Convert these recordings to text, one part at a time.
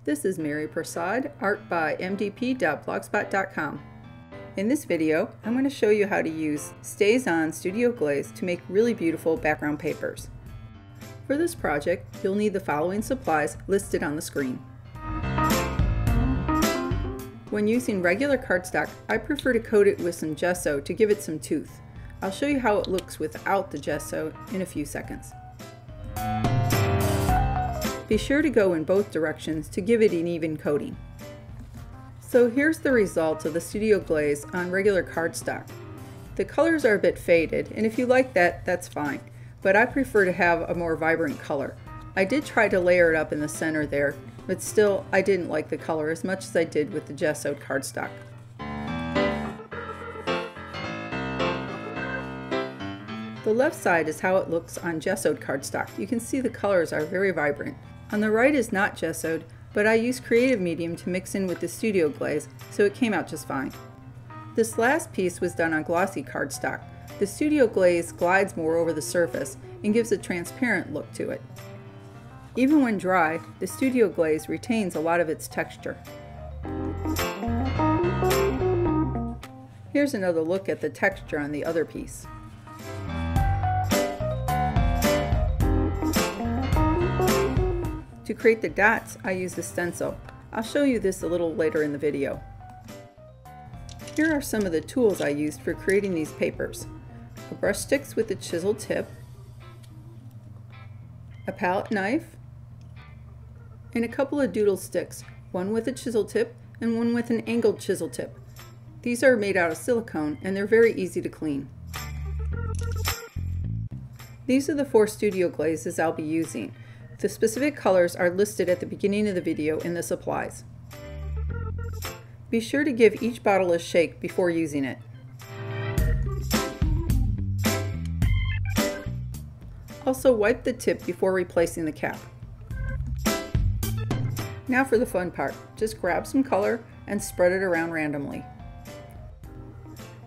This is Mary Prasad, art by mdp.blogspot.com. In this video, I'm going to show you how to use Stays On Studio Glaze to make really beautiful background papers. For this project, you'll need the following supplies listed on the screen. When using regular cardstock, I prefer to coat it with some gesso to give it some tooth. I'll show you how it looks without the gesso in a few seconds. Be sure to go in both directions to give it an even coating. So here's the result of the Studio Glaze on regular cardstock. The colors are a bit faded, and if you like that, that's fine, but I prefer to have a more vibrant color. I did try to layer it up in the center there, but still I didn't like the color as much as I did with the gessoed cardstock. The left side is how it looks on gessoed cardstock. You can see the colors are very vibrant. On the right is not gessoed, but I used creative medium to mix in with the Studio Glaze, so it came out just fine. This last piece was done on glossy cardstock. The Studio Glaze glides more over the surface and gives a transparent look to it. Even when dry, the Studio Glaze retains a lot of its texture. Here's another look at the texture on the other piece. To create the dots, I use the Stencil. I'll show you this a little later in the video. Here are some of the tools I used for creating these papers. A brush sticks with a chisel tip, a palette knife, and a couple of doodle sticks, one with a chisel tip and one with an angled chisel tip. These are made out of silicone and they're very easy to clean. These are the 4 Studio Glazes I'll be using. The specific colors are listed at the beginning of the video in the supplies. Be sure to give each bottle a shake before using it. Also wipe the tip before replacing the cap. Now for the fun part. Just grab some color and spread it around randomly.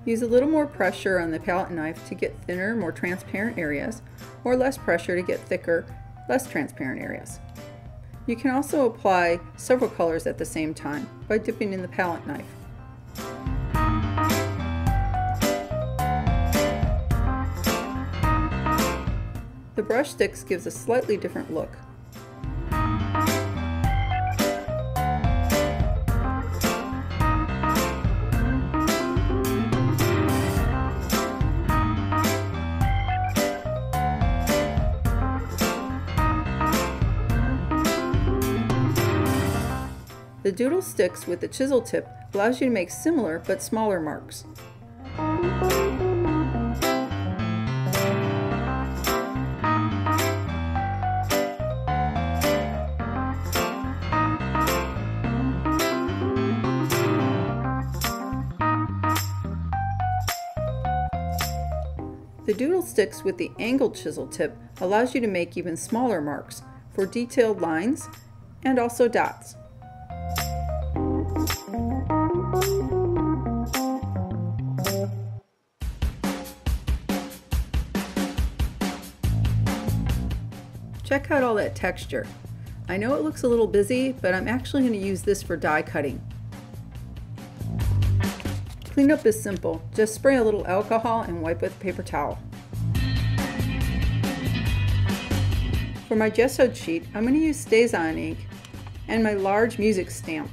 Use a little more pressure on the palette knife to get thinner, more transparent areas, or less pressure to get thicker, less transparent areas. You can also apply several colors at the same time by dipping in the palette knife. The brush sticks gives a slightly different look. The Doodle Sticks with the chisel tip allows you to make similar but smaller marks. The Doodle Sticks with the angled chisel tip allows you to make even smaller marks for detailed lines and also dots. Check out all that texture. I know it looks a little busy, but I'm actually going to use this for die cutting. Cleanup is simple. Just spray a little alcohol and wipe with a paper towel. For my gessoed sheet, I'm going to use Stays On ink and my large music stamp.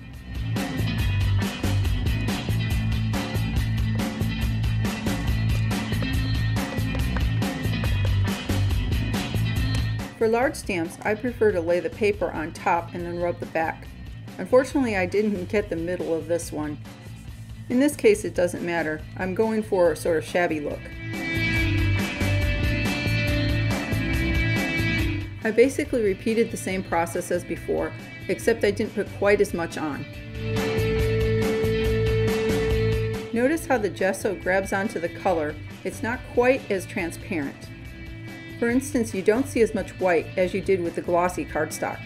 For large stamps, I prefer to lay the paper on top and then rub the back. Unfortunately, I didn't get the middle of this one. In this case, it doesn't matter. I'm going for a sort of shabby look. I basically repeated the same process as before, except I didn't put quite as much on. Notice how the gesso grabs onto the color. It's not quite as transparent. For instance, you don't see as much white as you did with the glossy cardstock.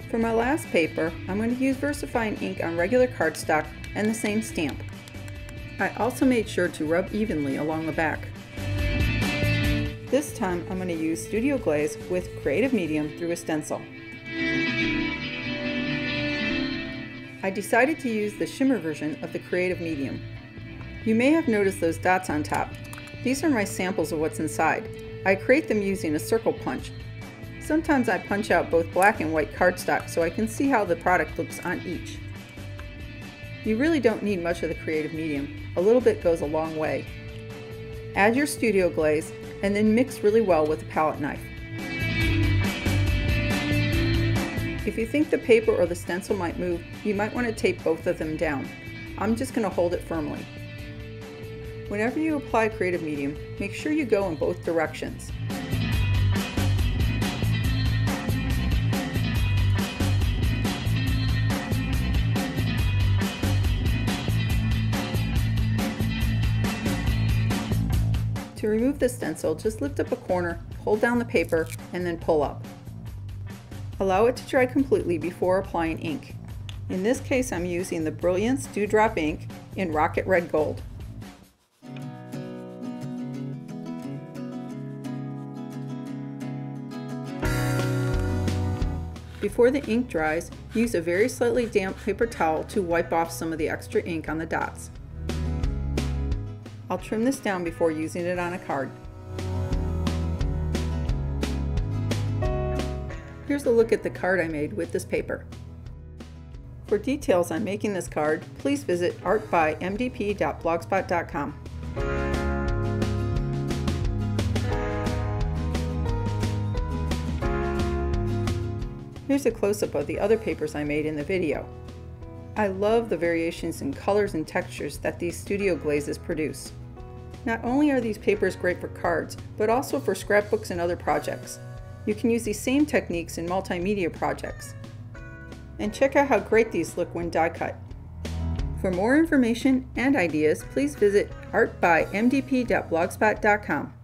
For my last paper, I'm going to use VersaFine ink on regular cardstock and the same stamp. I also made sure to rub evenly along the back. This time I'm going to use Studio Glaze with Creative Medium through a stencil. I decided to use the shimmer version of the Creative Medium. You may have noticed those dots on top. These are my samples of what's inside. I create them using a circle punch. Sometimes I punch out both black and white cardstock so I can see how the product looks on each. You really don't need much of the Creative Medium. A little bit goes a long way. Add your Studio Glaze and then mix really well with a palette knife. If you think the paper or the stencil might move, you might want to tape both of them down. I'm just going to hold it firmly. Whenever you apply Creative Medium, make sure you go in both directions. To remove the stencil, just lift up a corner, hold down the paper, and then pull up. Allow it to dry completely before applying ink. In this case, I'm using the Brilliance Dewdrop ink in Rocket Red Gold. Before the ink dries, use a very slightly damp paper towel to wipe off some of the extra ink on the dots. I'll trim this down before using it on a card. Here's a look at the card I made with this paper. For details on making this card, please visit artbymdp.blogspot.com. Here's a close-up of the other papers I made in the video. I love the variations in colors and textures that these Studio Glazes produce. Not only are these papers great for cards, but also for scrapbooks and other projects. You can use these same techniques in multimedia projects. And check out how great these look when die cut. For more information and ideas, please visit artbymdp.blogspot.com.